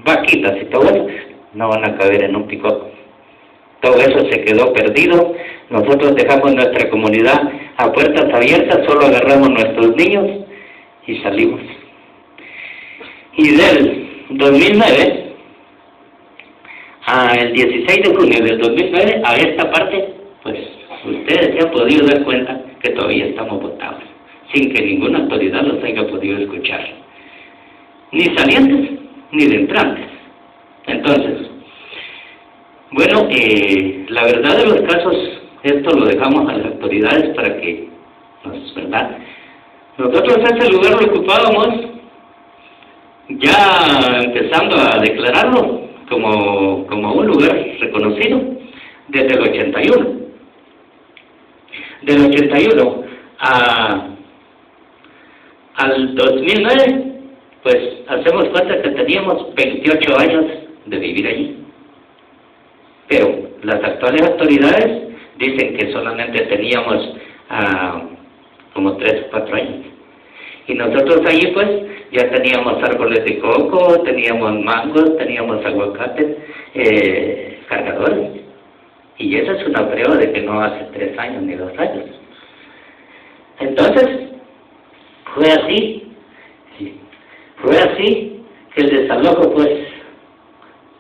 vaquitas y todo eso, no van a caber en un pick-up. Todo eso se quedó perdido. Nosotros dejamos nuestra comunidad a puertas abiertas, solo agarramos nuestros niños y salimos. Y del 2009, el 16 de junio del 2009, a esta parte, pues ustedes se han podido dar cuenta que todavía estamos votados, sin que ninguna autoridad los haya podido escuchar, ni salientes ni de entrantes. Entonces, bueno, la verdad de los casos, esto lo dejamos a las autoridades para que ¿verdad? Nosotros ese lugar lo ocupábamos ya empezando a declararlo como un lugar reconocido desde el 81. Del 81 al 2009, pues hacemos cuenta que teníamos 28 años de vivir allí. Pero las actuales autoridades dicen que solamente teníamos como 3 o 4 años. Y nosotros allí pues ya teníamos árboles de coco, teníamos mangos, teníamos aguacates, cargadores. Y esa es una prueba de que no hace 3 años ni 2 años. Entonces, fue así que el desalojo pues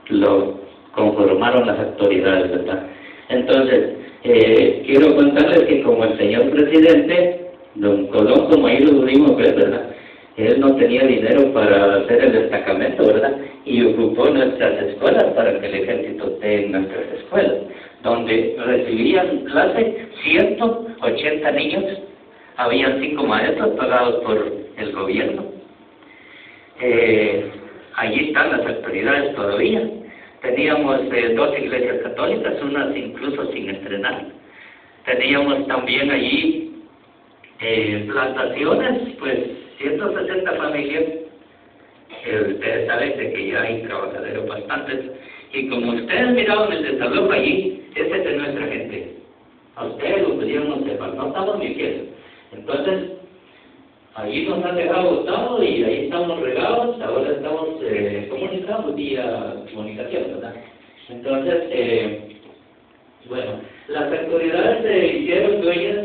lo conformaron las autoridades, ¿verdad? Entonces, quiero contarles que como el señor presidente, don Colón, como ahí lo pudimos ver, ¿verdad?, él no tenía dinero para hacer el destacamento, ¿verdad?, y ocupó nuestras escuelas para que el ejército esté en nuestras escuelas, donde recibían clase 180 niños, habían 5 maestros pagados por el gobierno. Allí están las autoridades todavía. Teníamos 2 iglesias católicas, unas incluso sin estrenar. Teníamos también allí plantaciones, pues 160 familias. Ustedes saben de que ya hay trabajaderos bastantes. Y como ustedes miraron el desalojo allí, ese es de nuestra gente. A ustedes lo pudieron observar, no estamos mintiendo. Entonces, allí nos han dejado botados y ahí estamos regados, ahora estamos comunicados vía comunicación, ¿verdad? Entonces, bueno, las autoridades se hicieron dueñas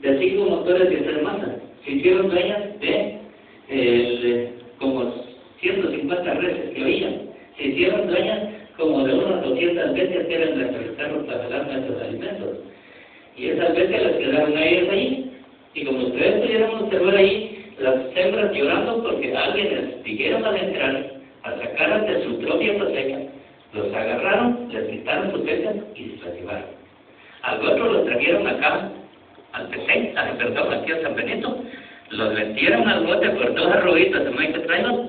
de 5 motores de hacer masa, se hicieron dueñas de como 150 reses que oían, se hicieron dueñas como de unas 200 bestias que eran nuestros carros para jalar nuestros alimentos. Y esas bestias las quedaron a ellas ahí. Y como ustedes pudieron observar ahí, las hembras llorando porque alguien les dijeron al entrar, a sacar de su propia cosecha, los agarraron, les quitaron sus bestias y se las llevaron. Al otro los trajeron acá, al PC, perdón, aquí a San Benito, los metieron al bote por 2 arrobitos, no hay que traerlos,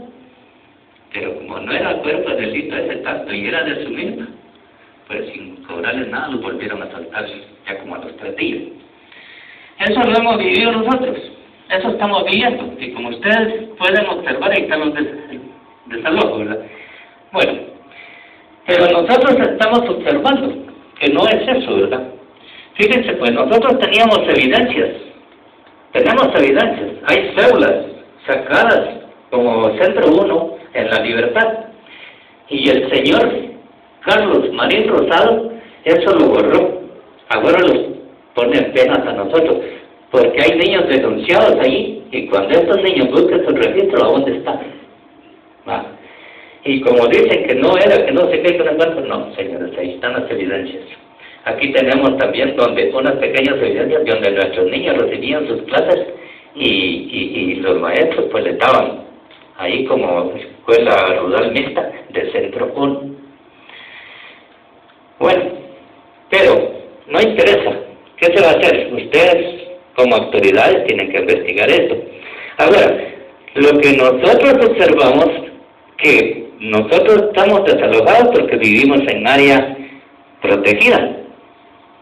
pero como no era cuerpo de delito ese tacto y era de su milpa, pues sin cobrarles nada los volvieron a soltar ya como a los 3 días. Eso lo hemos vivido nosotros, eso estamos viviendo, y como ustedes pueden observar, ahí están los desalojos, ¿verdad? Bueno, pero nosotros estamos observando que no es eso, ¿verdad? Fíjense, pues nosotros tenemos evidencias, hay células sacadas como Centro 1 en La Libertad, y el señor Carlos Marín Rosado, eso lo borró, ahora los ponen penas a nosotros, porque hay niños denunciados ahí, y cuando estos niños buscan su registro, ¿a dónde están? ¿Va? Y como dicen que no era, que no sé qué, no, señores, ahí están las evidencias. Aquí tenemos también unas pequeñas evidencias donde nuestros niños recibían sus clases y los maestros pues les daban ahí como escuela rural mixta de Centro 1. Bueno, pero no interesa ¿Qué se va a hacer? Ustedes, como autoridades, tienen que investigar esto. Ahora, lo que nosotros observamos, que nosotros estamos desalojados porque vivimos en área protegida.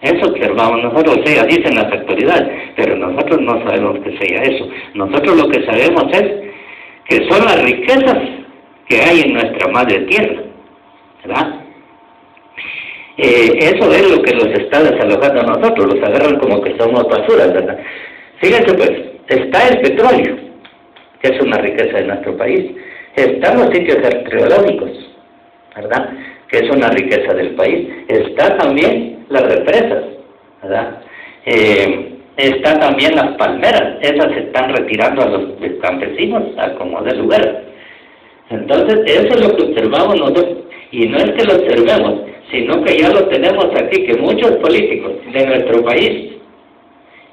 Eso observamos nosotros, o sea, dicen las autoridades, pero nosotros no sabemos que sea eso. Nosotros lo que sabemos es que son las riquezas que hay en nuestra madre tierra, ¿verdad? Eso es lo que los está desalojando a nosotros, los agarran como que somos basuras, ¿verdad? Fíjense pues, está el petróleo, que es una riqueza de nuestro país, están los sitios arqueológicos, ¿verdad?, que es una riqueza del país, está también las represas, ¿verdad?, está también las palmeras, esas se están retirando a los campesinos a como de lugar. Entonces, eso es lo que observamos nosotros, y no es que lo observemos, sino que ya lo tenemos aquí, que muchos políticos de nuestro país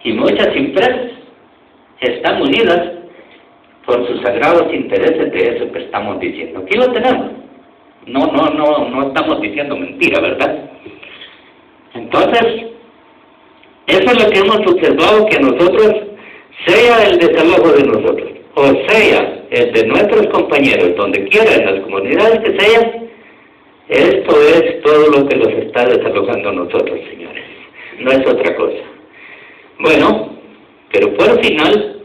y muchas empresas están unidas por sus sagrados intereses de eso que estamos diciendo. Aquí lo tenemos. No estamos diciendo mentira, ¿verdad? Entonces, eso es lo que hemos observado, que nosotros, sea el desalojo de nosotros, o sea el de nuestros compañeros, donde quiera, en las comunidades que sean, esto es todo lo que los está desalojando a nosotros, señores. No es otra cosa. Bueno, pero por final,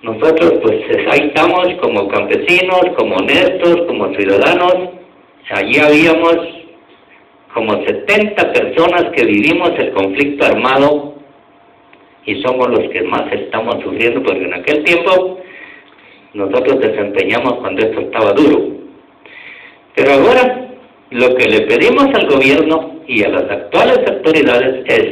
nosotros pues ahí estamos como campesinos, como honestos, como ciudadanos. Allí habíamos como 70 personas que vivimos el conflicto armado y somos los que más estamos sufriendo, porque en aquel tiempo nosotros desempeñamos cuando esto estaba duro. Pero ahora lo que le pedimos al gobierno y a las actuales autoridades es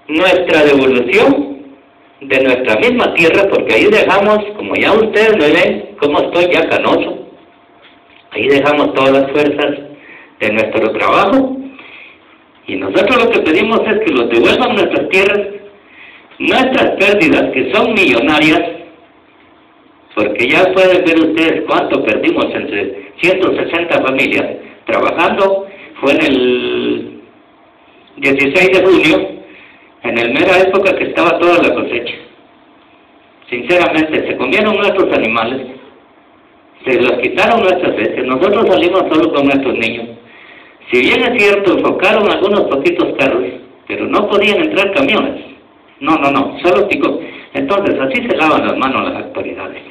nuestra devolución de nuestra misma tierra, porque ahí dejamos, como ya ustedes me ven, como estoy ya canoso, ahí dejamos todas las fuerzas de nuestro trabajo, y nosotros lo que pedimos es que nos devuelvan nuestras tierras, nuestras pérdidas, que son millonarias, porque ya pueden ver ustedes cuánto perdimos entre 160 familias trabajando. Fue en el 16 de junio, en el mera época que estaba toda la cosecha. Sinceramente, se comieron nuestros animales, se los quitaron nuestras veces, nosotros salimos solo con nuestros niños. Si bien es cierto, enfocaron algunos poquitos carros, pero no podían entrar camiones. No, solo picó. Entonces, así se lavan las manos las autoridades.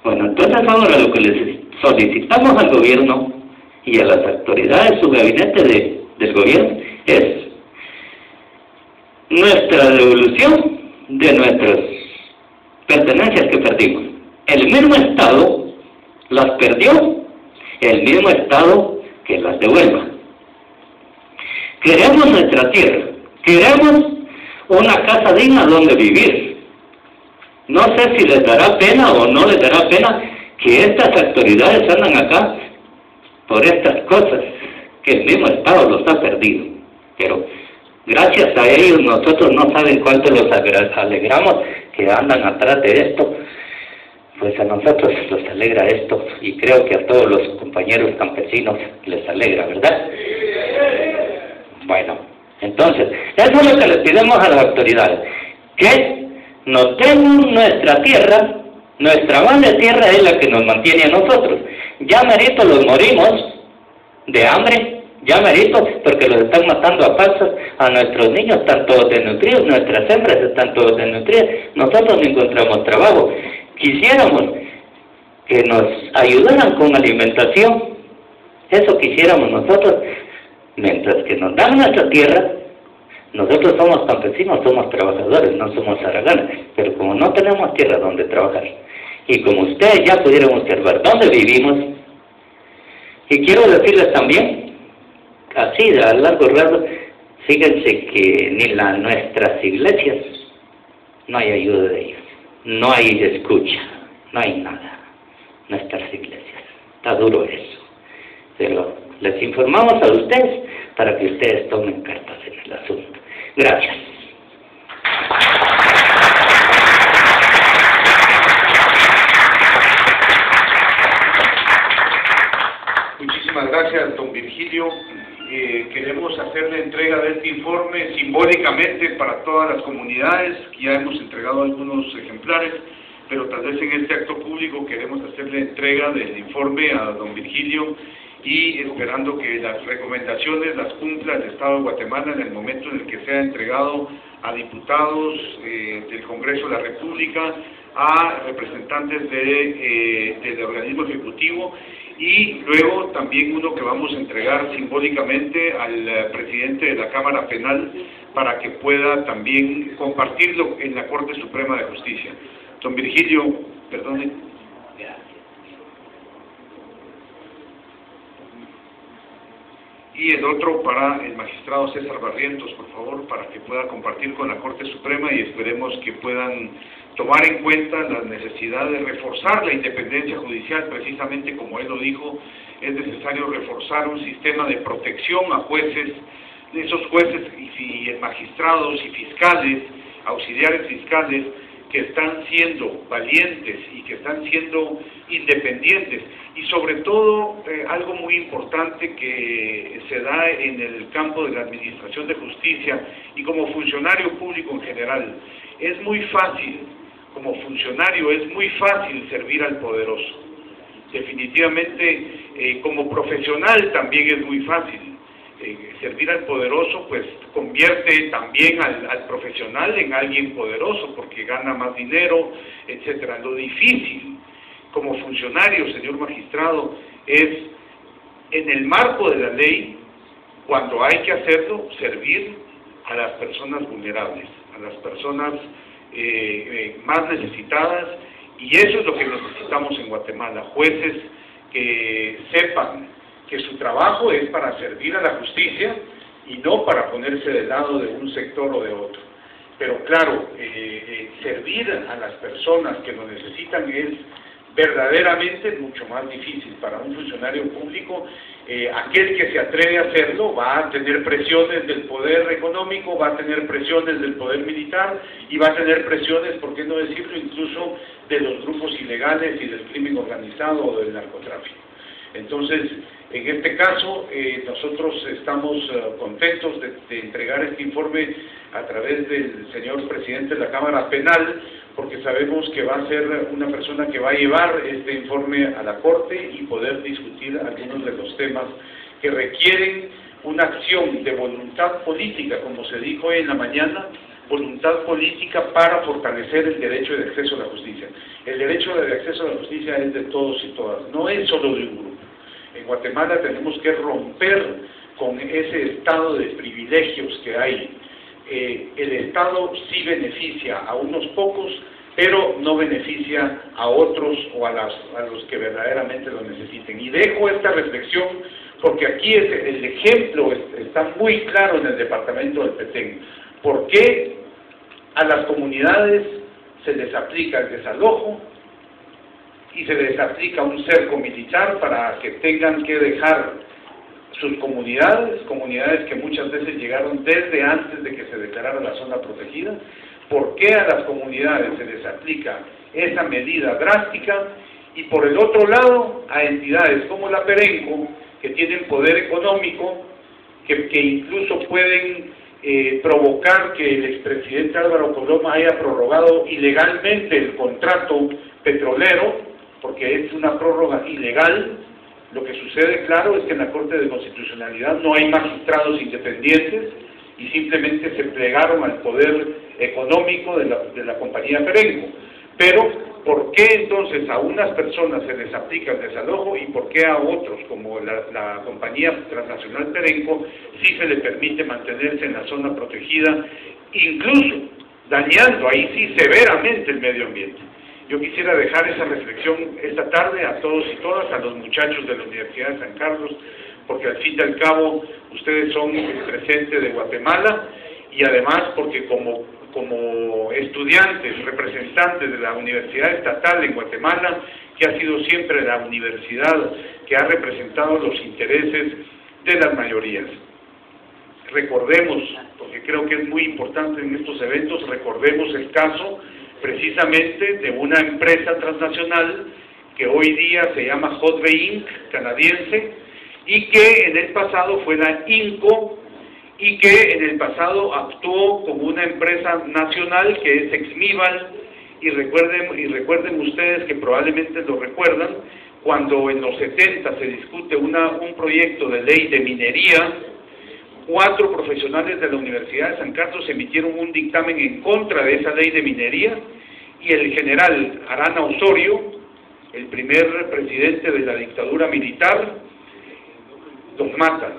Bueno, entonces ahora lo que les solicitamos al gobierno y a las autoridades, su gabinete del gobierno, es nuestra devolución de nuestras pertenencias que perdimos. El mismo Estado las perdió, el mismo Estado que las devuelva. Queremos nuestra tierra, queremos una casa digna donde vivir. No sé si les dará pena o no les dará pena que estas autoridades andan acá por estas cosas, que el mismo Estado los ha perdido. Pero gracias a ellos nosotros no saben cuánto los alegramos que andan atrás de esto. Pues a nosotros nos alegra esto, y creo que a todos los compañeros campesinos les alegra, ¿verdad? Bueno, entonces, eso es lo que les pedimos a las autoridades, que nos den nuestra tierra, nuestra madre tierra es la que nos mantiene a nosotros. Ya merito los morimos de hambre, ya merito, porque los están matando a pasos a nuestros niños, están todos desnutridos, nuestras hembras están todos desnutridas, nosotros no encontramos trabajo. Quisiéramos que nos ayudaran con alimentación, eso quisiéramos nosotros, mientras que nos dan nuestra tierra. Nosotros somos campesinos, somos trabajadores, no somos haraganes, pero como no tenemos tierra donde trabajar, y como ustedes ya pudieron observar dónde vivimos, y quiero decirles también, así a largo rato, fíjense que ni nuestras iglesias, no hay ayuda de ellos, no hay escucha, no hay nada, nuestras iglesias, está duro eso, pero les informamos a ustedes para que ustedes tomen cartas en el asunto. Gracias. Muchísimas gracias, don Virgilio. queremos hacer la entrega de este informe simbólicamente para todas las comunidades. Ya hemos entregado algunos ejemplares, pero tal vez en este acto público queremos hacerle entrega del informe a don Virgilio y esperando que las recomendaciones las cumpla el Estado de Guatemala en el momento en el que sea entregado a diputados del Congreso de la República, a representantes del organismo ejecutivo y luego también uno que vamos a entregar simbólicamente al presidente de la Cámara Penal para que pueda también compartirlo en la Corte Suprema de Justicia. Don Virgilio, perdone. Y el otro para el magistrado César Barrientos, por favor, para que pueda compartir con la Corte Suprema y esperemos que puedan tomar en cuenta la necesidad de reforzar la independencia judicial. Precisamente como él lo dijo, es necesario reforzar un sistema de protección a jueces, esos jueces y magistrados y fiscales, auxiliares fiscales, que están siendo valientes y que están siendo independientes. Y sobre todo, algo muy importante que se da en el campo de la administración de justicia y como funcionario público en general, es muy fácil, como funcionario es muy fácil servir al poderoso. Definitivamente, como profesional también es muy fácil. Servir al poderoso pues convierte también al profesional en alguien poderoso porque gana más dinero, etcétera. Lo difícil como funcionario, señor magistrado, es en el marco de la ley, cuando hay que hacerlo, servir a las personas vulnerables, a las personas más necesitadas, y eso es lo que necesitamos en Guatemala, jueces que sepan que su trabajo es para servir a la justicia y no para ponerse del lado de un sector o de otro. Pero claro, servir a las personas que lo necesitan es verdaderamente mucho más difícil para un funcionario público. Aquel que se atreve a hacerlo va a tener presiones del poder económico, va a tener presiones del poder militar y va a tener presiones, por qué no decirlo, incluso de los grupos ilegales y del crimen organizado o del narcotráfico. Entonces, en este caso, nosotros estamos contentos de entregar este informe a través del señor presidente de la Cámara Penal, porque sabemos que va a ser una persona que va a llevar este informe a la Corte y poder discutir algunos de los temas que requieren una acción de voluntad política, como se dijo hoy en la mañana, voluntad política para fortalecer el derecho de acceso a la justicia. El derecho de acceso a la justicia es de todos y todas, no es solo de un grupo. En Guatemala tenemos que romper con ese estado de privilegios que hay. El Estado sí beneficia a unos pocos, pero no beneficia a otros o a los que verdaderamente lo necesiten. Y dejo esta reflexión porque aquí el ejemplo está muy claro en el departamento del Petén. ¿Por qué a las comunidades se les aplica el desalojo y se les aplica un cerco militar para que tengan que dejar sus comunidades que muchas veces llegaron desde antes de que se declarara la zona protegida? ¿Por qué a las comunidades se les aplica esa medida drástica? Y por el otro lado, a entidades como la Perenco, que tienen poder económico, que incluso pueden provocar que el expresidente Álvaro Coloma haya prorrogado ilegalmente el contrato petrolero, porque es una prórroga ilegal. Lo que sucede, claro, es que en la Corte de Constitucionalidad no hay magistrados independientes y simplemente se plegaron al poder económico de la compañía Perenco. Pero, ¿por qué entonces a unas personas se les aplica el desalojo y por qué a otros, como la compañía transnacional Perenco, sí se le permite mantenerse en la zona protegida, incluso dañando ahí sí severamente el medio ambiente? Yo quisiera dejar esa reflexión esta tarde a todos y todas, a los muchachos de la Universidad de San Carlos, porque al fin y al cabo ustedes son el presente de Guatemala, y además porque como estudiantes, representantes de la Universidad Estatal en Guatemala, que ha sido siempre la universidad que ha representado los intereses de las mayorías. Recordemos, porque creo que es muy importante en estos eventos, recordemos el caso precisamente de una empresa transnacional que hoy día se llama Hotway Inc., canadiense, y que en el pasado fue la INCO, y que en el pasado actuó como una empresa nacional que es Exmival, y recuerden ustedes que probablemente lo recuerdan, cuando en los 70 se discute un proyecto de ley de minería, 4 profesionales de la Universidad de San Carlos emitieron un dictamen en contra de esa ley de minería, y el general Arana Osorio, el primer presidente de la dictadura militar, los mata.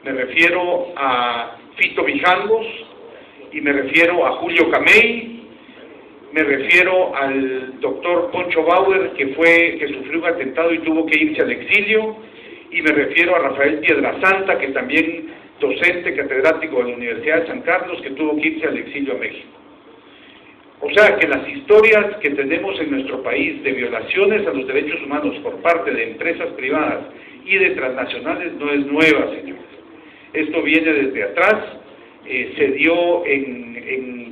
Me refiero a Fito Mijangos, y me refiero a Julio Camey, me refiero al doctor Poncho Bauer, que sufrió un atentado y tuvo que irse al exilio, y me refiero a Rafael Piedrasanta, que también docente catedrático de la Universidad de San Carlos, que tuvo que irse al exilio a México. O sea que las historias que tenemos en nuestro país de violaciones a los derechos humanos por parte de empresas privadas y de transnacionales no es nueva, señores. Esto viene desde atrás, se dio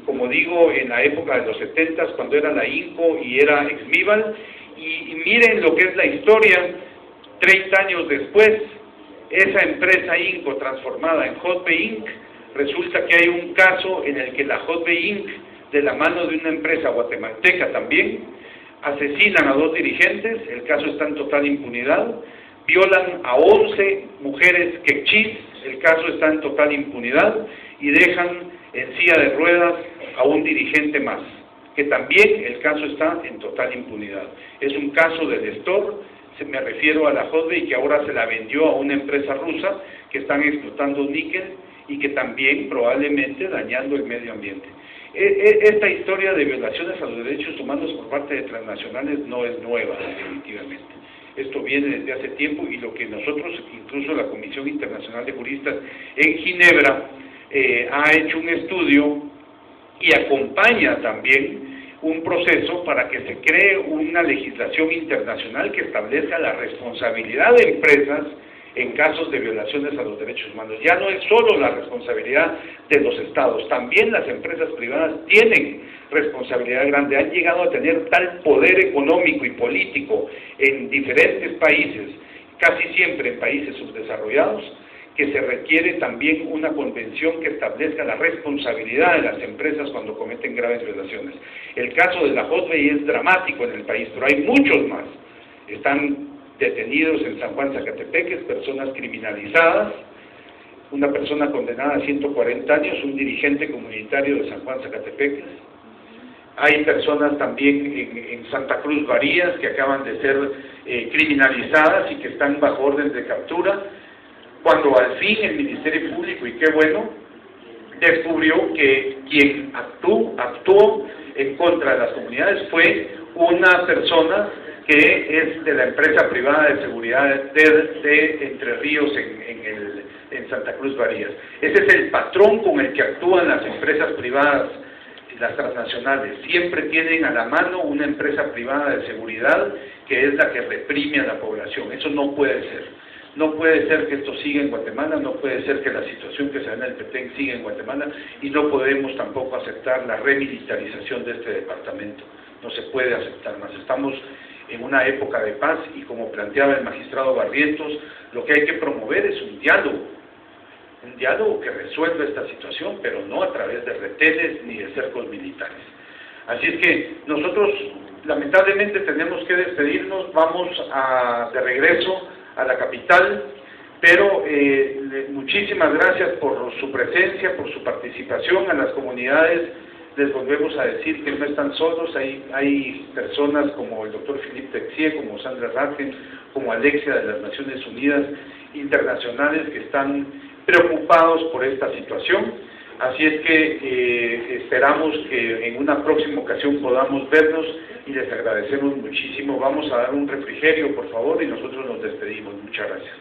como digo, en la época de los 70, cuando era la INCO y era Exmival, y miren lo que es la historia, 30 años después, esa empresa INCO transformada en Hotbe Inc., resulta que hay un caso en el que la Hotbe Inc., de la mano de una empresa guatemalteca también, asesinan a 2 dirigentes, el caso está en total impunidad, violan a 11 mujeres quechís, el caso está en total impunidad, y dejan en silla de ruedas a un dirigente más, que también el caso está en total impunidad. Es un caso de Destor, me refiero a la Hotbe, y que ahora se la vendió a una empresa rusa que están explotando níquel y que también probablemente dañando el medio ambiente. Esta historia de violaciones a los derechos humanos por parte de transnacionales no es nueva, definitivamente. Esto viene desde hace tiempo, y lo que nosotros, incluso la Comisión Internacional de Juristas en Ginebra, ha hecho un estudio y acompaña también un proceso para que se cree una legislación internacional que establezca la responsabilidad de empresas en casos de violaciones a los derechos humanos. Ya no es solo la responsabilidad de los estados, también las empresas privadas tienen responsabilidad grande, han llegado a tener tal poder económico y político en diferentes países, casi siempre en países subdesarrollados, que se requiere también una convención que establezca la responsabilidad de las empresas cuando cometen graves violaciones. El caso de la Hotbe es dramático en el país, pero hay muchos más. Están detenidos en San Juan Zacatepeques, personas criminalizadas, una persona condenada a 140 años, un dirigente comunitario de San Juan Zacatepeques. Hay personas también en Santa Cruz Varías que acaban de ser criminalizadas y que están bajo orden de captura, cuando al fin el Ministerio Público, y qué bueno, descubrió que quien actuó en contra de las comunidades fue una persona que es de la empresa privada de seguridad de Entre Ríos en Santa Cruz Varías. Ese es el patrón con el que actúan las empresas privadas, las transnacionales. Siempre tienen a la mano una empresa privada de seguridad que es la que reprime a la población. Eso no puede ser. No puede ser que esto siga en Guatemala, no puede ser que la situación que se da en el Petén siga en Guatemala, y no podemos tampoco aceptar la remilitarización de este departamento. No se puede aceptar más. Estamos en una época de paz, y como planteaba el magistrado Barrientos, lo que hay que promover es un diálogo que resuelva esta situación, pero no a través de retenes ni de cercos militares. Así es que nosotros lamentablemente tenemos que despedirnos, vamos de regreso a la capital, pero muchísimas gracias por su presencia, por su participación. A las comunidades les volvemos a decir que no están solos, hay personas como el doctor Philippe Texier, como Sandra Ratgen, como Alexia de las Naciones Unidas internacionales, que están preocupados por esta situación. Así es que esperamos que en una próxima ocasión podamos vernos, y les agradecemos muchísimo. Vamos a dar un refrigerio, por favor, y nosotros nos despedimos. Muchas gracias.